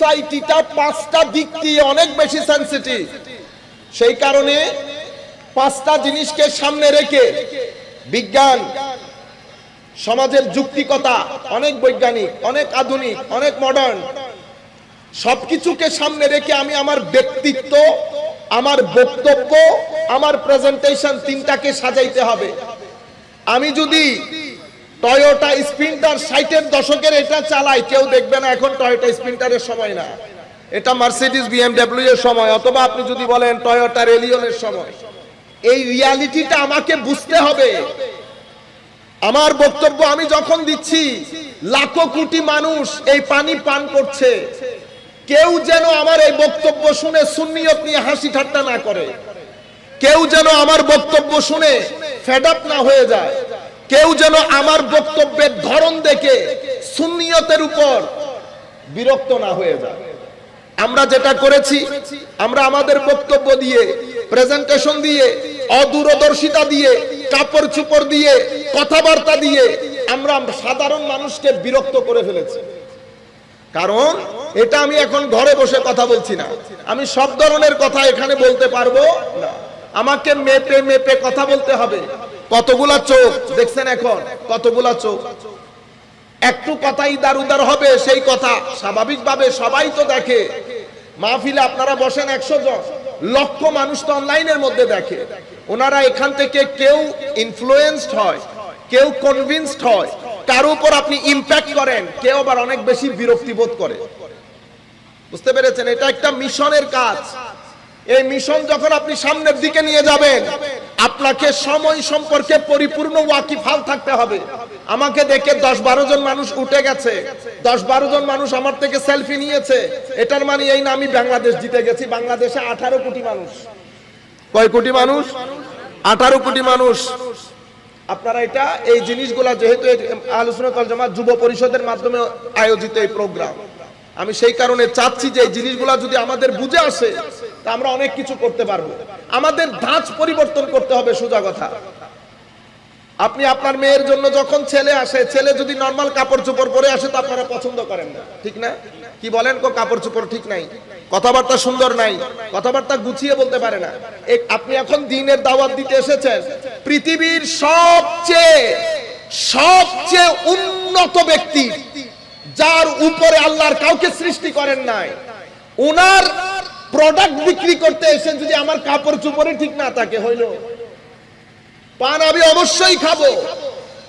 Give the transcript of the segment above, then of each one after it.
সোসাইটিটা পাঁচটা দিক দিয়ে অনেক বেশি সেনসিটিভ। সেই কারণে পাঁচটা জিনিসকে সামনে রেখে বিজ্ঞান, সমাজের যুক্তিকতা, অনেক বৈজ্ঞানিক, অনেক আধুনিক, অনেক মডার্ন, সবকিছুকে সামনে রেখে আমি আমার ব্যক্তিত্ব, আমার বক্তব্য, আমার প্রেজেন্টেশন তিনটাকে সাজাইতে হবে। আমি যদি টয়োটা স্প্রিন্টার 60-এর দশকের এটা চালাই, কেউ দেখবে না এখন টয়োটা স্প্রিন্টারের সময় না, এটা মার্সিডিজ বিএমডব্লিউ এর সময়, অথবা আপনি যদি বলেন টয়োটা রেলিয়নের সময়। এই রিয়ালিটিটা আমাকে বুঝতে হবে। আমার বক্তব্য আমি যখন দিচ্ছি, লাখো কোটি মানুষ এই পানি পান করছে, কেউ যেন আমার এই বক্তব্য শুনে সুন্নিয়ত নিয়ে হাসি ঠাট্টা না করে, কেউ যেন আমার বক্তব্য শুনে ফেড আপ না হয়ে যায়, কেউ যেন আমার বক্তব্যের ধরন দেখে সুন্নিয়তের উপর বিরক্ত না হয়ে যায়। আমরা যেটা করেছি, আমরা আমাদের বক্তব্য দিয়ে, প্রেজেন্টেশন দিয়ে, অদূরদর্শিতা দিয়ে, কাপড় চোপড় দিয়ে, কথাবার্তা দিয়ে আমরা সাধারণ মানুষকে বিরক্ত করে ফেলেছি। কারণ এটা আমি এখন ঘরে বসে কথা বলছি না, আমি সব ধরনের কথা এখানে বলতে পারবো না, আমাকে মেপে মেপে কথা বলতে হবে। কতগুলা চোখ দেখছেন এখন, কতগুলা চোখ, একটু কথা ইদার উদার হবে, সেই কথা স্বাভাবিকভাবে সবাই তো দেখে। মাহফিলে আপনারা বসেন 100 জন, লক্ষ মানুষ তো অনলাইনের মধ্যে দেখে। ওনারা এখান থেকে কেউ ইনফ্লুয়েন্সড হয়, কেউ কনভিন্সড হয়, কার উপর আপনি ইম্প্যাক্ট করেন, কেউ আবার অনেক বেশি বিরক্তি বোধ করে। বুঝতে পেরেছেন? এটা একটা মিশনের কাজ। এই মিশন যখন আপনি সামনের দিকে নিয়ে যাবেন, আপনাকে সময় সম্পর্কে পরিপূর্ণ ওয়াকিফাল থাকতে হবে। আমাকে দেখে 10-12 জন মানুষ উঠে গেছে, 10-12 জন মানুষ আমার থেকে সেলফি নিয়েছে, এটার মানে এই না আমি বাংলাদেশ জিতে গেছি। বাংলাদেশে 18 কোটি মানুষ। কয় কোটি মানুষ? 18 কোটি মানুষ। আপনারা এটা এই জিনিসগুলা, যেহেতু আহলে সুন্নাত ওয়াল জামাত যুব পরিষদের মাধ্যমে আয়োজিত এই প্রোগ্রাম, আমি সেই কারণে চাচ্ছি যে এই জিনিসগুলা যদি আমাদের বুঝে আসে, তা আমরা অনেক কিছু করতে পারবো। আমাদের ধাঁচ পরিবর্তন করতে হবে, সোজা কথা। আপনি আপনার মেয়ের জন্য যখন ছেলে আসে, ছেলে যদি নরমাল কাপড় চোপড় পরে আসে তো আপনারা পছন্দ করেন না, ঠিক না? কি বলেন? কাপড় চোপড় ঠিক নাই, কথাবার্তা সুন্দর নাই, কথাবার্তা গুছিয়ে বলতে পারে না। আপনি এখন দ্বীনের দাওয়াত দিতে এসেছেন, পৃথিবীর সবচেয়ে উন্নত ব্যক্তি, যার উপরে আল্লাহর কাউকে সৃষ্টি করেন নাই, ওনার প্রোডাক্ট বিক্রি করতে এসে যদি আমার কাপড় চোপড়ে ঠিক না থাকে, হইল? পান আমি অবশ্যই খাবো,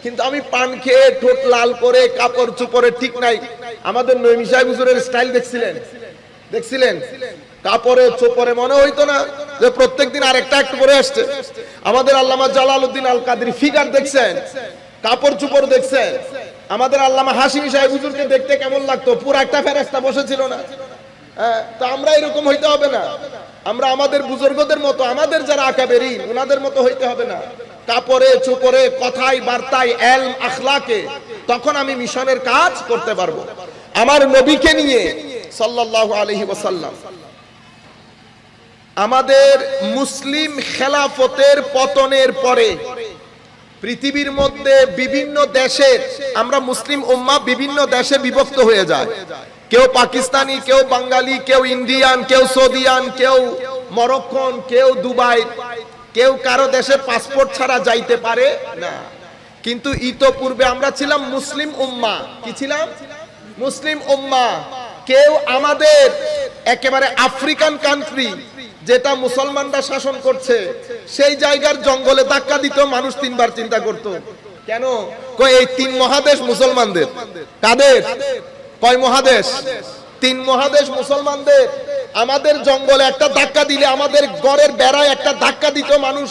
কিন্তু আমি পান খেয়ে ঠোঁট লাল করে কাপড় চোপড়ে ঠিক নাই। আমাদের নঈমী সাহেব হুজুরের স্টাইল দেখছিলেন? কাপড়ে চোপড়ে মনে হইতো না যে প্রত্যেকদিন আরেকটা একটু পরে আসছে। আমাদের আল্লামা জালালউদ্দিন আল কাদরি ফিগার দেখছেন, কাপড় চোপড় দেখছেন। আমাদের আল্লামা হাশিমি সাহেব হুজুরকে দেখতে কেমন লাগতো? পুরো একটা ফেরেশতা বসেছিল না? তো আমরা এরকম হইতে হবে না। আমরা আমাদের বুজুর্গদের মতো, আমাদের যারা আকাবেরিন, ওনাদের মতো হইতে হবে না। কাপড়ে চোপড়ে, কথায় বার্তায়, এলম আখলাকে, তখন আমি মিশনের কাজ করতে পারবো। আমার নবীকে নিয়ে সাল্লাল্লাহু আলাইহি ওয়াসাল্লাম, আমাদের মুসলিম খেলাফতের পতনের পরে পৃথিবীর মধ্যে বিভিন্ন দেশের, আমরা মুসলিম উম্মাহ বিভিন্ন দেশে বিভক্ত হয়ে যায়। কেউ পাকিস্তানি, কেউ বাঙালি, কেউ ইন্ডিয়ান, কেউ সৌদিয়ান, কেউ মরক্কন, কেউ দুবাই, কেউ কারো দেশে পাসপোর্ট ছাড়া যাইতে পারে না। কিন্তু ইতোপূর্বে আমরা ছিলাম মুসলিম উম্মাহ। কি ছিলাম? মুসলিম উম্মাহ। কেউ আমাদের একেবারে আফ্রিকান কান্ট্রি, যেটা মুসলমানরা শাসন করছে, সেই জায়গার জঙ্গলে ধাক্কা দিত, মানুষ 3 বার চিন্তা করত। কেন? এই 3 মহাদেশ মুসলমানদের। কাদের? কয় মহাদেশ? 3 মহাদেশ মুসলমানদের। আমাদের জঙ্গলে একটা ধাক্কা দিলে, আমাদের ঘরের বেড়ায় একটা ধাক্কা দিত, মানুষ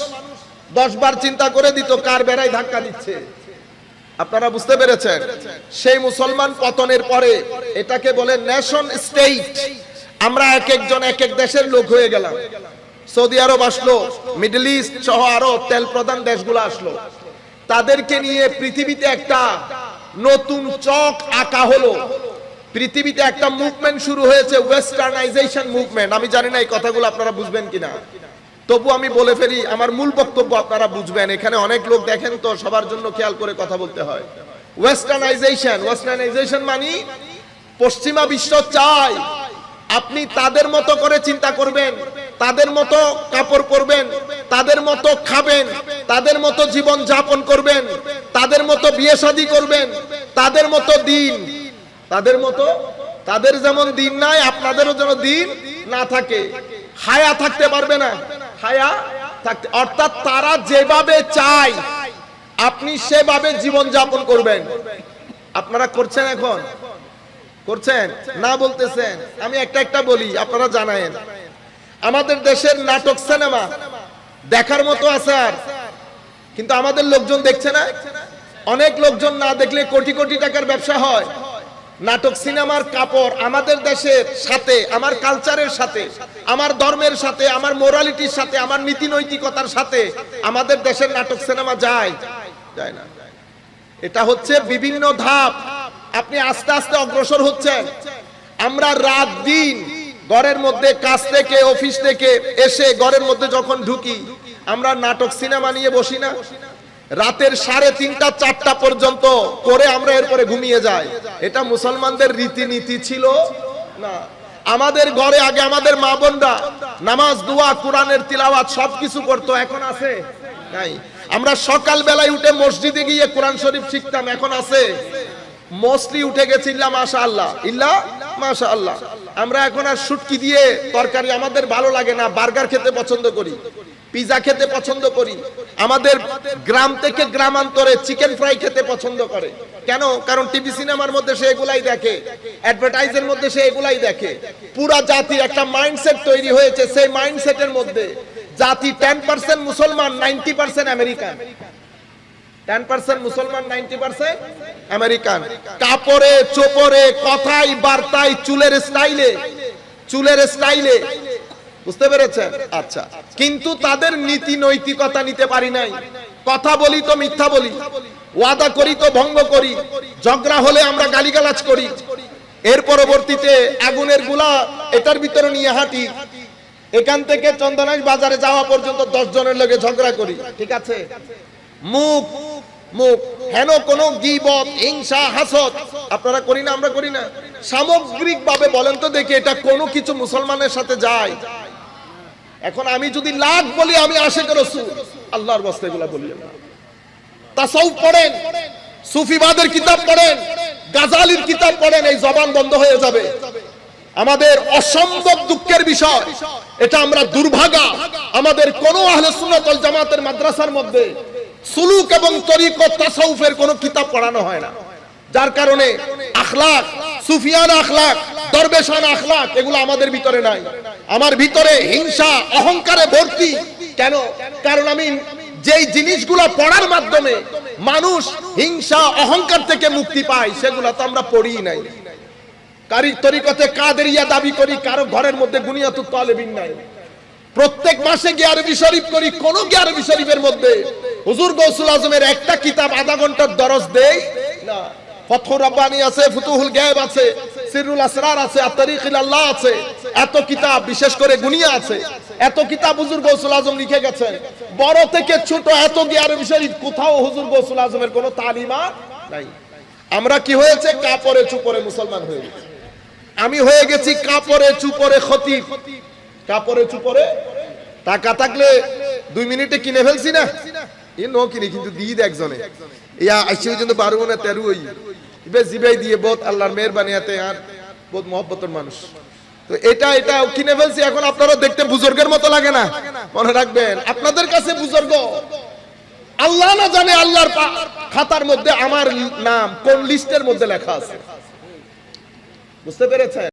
10 বার চিন্তা করে দিত কার বেড়ায় ধাক্কা দিচ্ছে। আপনারা বুঝতে পেরেছেন? সেই মুসলমান পতনের পরে এটাকে বলে নেশন স্টেট। আমরা এক একজন এক এক দেশের লোক হয়ে গেলাম। সৌদি আরব আসলো, মিডল ইস্ট সহ আরো তেল প্রধান দেশগুলো আসলো। তাদেরকে নিয়ে পৃথিবীতে একটা নতুন চক আঁকা হলো। পৃথিবীতে একটা মুভমেন্ট শুরু হয়েছে, ওয়েস্টার্নাইজেশন মুভমেন্ট। আমি জানি না এই কথাগুলো আপনারা বুঝবেন কিনা, তবু আমি বলে ফেলি, আমার মূল বক্তব্য আপনারা বুঝবেন। এখানে অনেক লোক দেখেন তো, সবার জন্য খেয়াল করে কথা বলতে হয়। ওয়েস্টার্নাইজেশন মানে পশ্চিমা বিশ্ব চায় আপনি তাদের মতো করে চিন্তা করবেন, তাদের মতো কাপড় পরবেন, তাদের মতো খাবেন, তাদের মতো জীবন যাপন করবেন, তাদের মতো বিয়ে শাদী করবেন, তাদের মতো দিন, তাদের যেমন দিন নাই আপনাদেরও যেন দিন না থাকে। হায়া থাকতে পারবে না, হায়া থাকতে, অর্থাৎ তারা যেভাবে চায় আপনি সেভাবে জীবন যাপন করবেন। আপনারা করছেন, এখন করছেন না বলতেছেন? আমি একটা বলি, আপনারা জানেন আমাদের দেশের নাটক সিনেমা দেখার মতো আছে, আর কিন্তু আমাদের লোকজন দেখছে না। অনেক লোকজন না দেখলে কোটি কোটি টাকার ব্যবসা হয়। নাটক সিনেমার কাপড় আমাদের দেশের সাথে, আমার কালচারের সাথে, আমার ধর্মের সাথে, আমার মোরালিটির সাথে, আমার নীতি নৈতিকতার সাথে আমাদের দেশের নাটক সিনেমা যায় না। এটা হচ্ছে বিভিন্ন ধাপ, আপনি আস্তে আস্তে অগ্রসর হচ্ছেন। আমরা রাত দিন ঘরের মধ্যে, কাজ থেকে অফিস থেকে এসে ঘরের মধ্যে যখন ঢুকি, আমরা নাটক সিনেমা নিয়ে বসি না? রাতের 3:30 4টা পর্যন্ত করে আমরা এরপরে ঘুমিয়ে যাই। এটা মুসলমানদের রীতিনীতি ছিল না। আমাদের ঘরে আগে আমাদের মা বোনরা নামাজ, দোয়া, কোরআনের তিলাওয়াত সবকিছু করতো, এখন আছে নাই। আমরা সকাল বেলায় উঠে মসজিদে গিয়ে কোরআন শরীফ শিখতাম, এখন আছে? মোস্টলি উঠে গেছে, ইল্লা মাশাআল্লাহ, ইল্লা মাশাআল্লাহ। আমরা এখন আর শুটকি দিয়ে তরকারি আমাদের ভালো লাগে না, বার্গার খেতে পছন্দ করি, পিজা খেতে পছন্দ করি। আমাদের গ্রাম থেকে গ্রামান্তরে চিকেন ফ্রাই খেতে পছন্দ করে। কেন? কারণ টিভি সিনেমার মধ্যে সে এগুলাই দেখে, অ্যাডভার্টাইজের মধ্যে সে এগুলাই দেখে। পুরা জাতির একটা মাইন্ডসেট তৈরি হয়েছে, সেই মাইন্ডসেটের মধ্যে জাতি 10% মুসলমান, 90% আমেরিকান। 10% মুসলমান, 90% আমেরিকান। কাপড়ে, চোপড়ে, কথায়, বার্তায়, চুলের স্টাইলে, বুঝতে পেরেছেন? আচ্ছা, কিন্তু তাদের নীতি নৈতিকতা নিতে পারি নাই। কথা বলি তো মিথ্যা বলি, ওয়াদা করি তো ভঙ্গ করি, ঝগড়া হলে আমরা গালিগালাজ করি, এর পরবর্তীতে আগুনের গোলা এটার ভিতরে নিয়ে হাঁটি, এখান থেকে চন্দনাইশ বাজারে যাওয়া পর্যন্ত 10 জনের লগে ঝগড়া করি। ঠিক আছে? মুখ হেন কোন গীবত, হিংসা, হাসদ আপনারা করি না? আমরা করি না? সামগ্রিক ভাবে বলেন তো দেখি, এটা কোনো কিছু মুসলমানের সাথে যায়? এখন আমি যদি লাখ বলি আমি আশিক রাসূল, আল্লাহর ওয়াস্তে এগুলা বলি না। তাসাউফ পড়েন, সুফিবাদের কিতাব পড়েন, গাজালির কিতাব পড়েন, এই জবান বন্ধ হয়ে যাবে। আমাদের অসম্ভব দুঃখের বিষয়, এটা আমরা দুর্ভাগা, আমাদের কোন আহলে সুন্নাত ওয়াল জামাতের মাদ্রাসার মধ্যে সুলুক এবং তরিকত, তাসাউফের কোন কিতাব পড়ানো হয় না। যার কারণে আখলাক, সুফিয়ানা আখলাক, দরবেশানা আখলাক এগুলো আমাদের ভিতরে নাই। আমার ভিতরে হিংসা, অহংকারে ভর্তি। কেন? কারণ আমি যেই জিনিসগুলো পড়ার মাধ্যমে মানুষ হিংসা, অহংকার থেকে মুক্তি পায়, সেগুলো তো আমরা পড়িই নাই। তরিকতে কাদেরিয়া দাবি করি, কারো ঘরের মধ্যে গুনিয়াতুত তালেবিন নাই। প্রত্যেক মাসে গিয়ারবি শরীফ করি, কোন গিয়ারবি শরীফের মধ্যে হুজুর গৌসুল আজমের একটা কিতাব আধা ঘন্টার দরজ দেই না। ফতহুর রাব্বানী আছে, ফুতুহুল গায়েব আছে, সিররুল আসরার আছে, আত-তারিক ইলাল্লাহ আছে, এত কিতাব, বিশেষ করে গুনিয়া আছে, এত কিতাব হুজুর গৌসুল আজম লিখে গেছেন। বড় থেকে ছোট এত গিয়ারবি শরীফ, কোথাও হুজুর গৌসুল আজমের কোনো তালিমাত নাই। আমরা কি হয়েছে? কাপড়ে চুপড়ে মুসলমান হয়ে গেছি। আমি হয়ে গেছি কাপড়ে চুপড়ে খতিব। কাপড়ে চুপড়ে টাকা থাকলে 2 মিনিটে কিনে ফেলছি না, কিনে, কিন্তু দিয়ে দেয় একজনে, ইয়া আইসি পর্যন্ত 12 না 13 হই জিবাই দিয়ে, বহুত আল্লাহর মেহেরবানি হাতে, আর বহুত মহব্বতের মানুষ। তো এটা কিনে ফেলছি। এখন আপনারা দেখতে বুজুর্গের মতো লাগে না? মনে রাখবেন, আপনাদের কাছে বুজুর্গ, আল্লাহ না জানে আল্লাহর খাতার মধ্যে আমার নাম কোন লিস্টের মধ্যে লেখা আছে। বুঝতে পেরেছেন?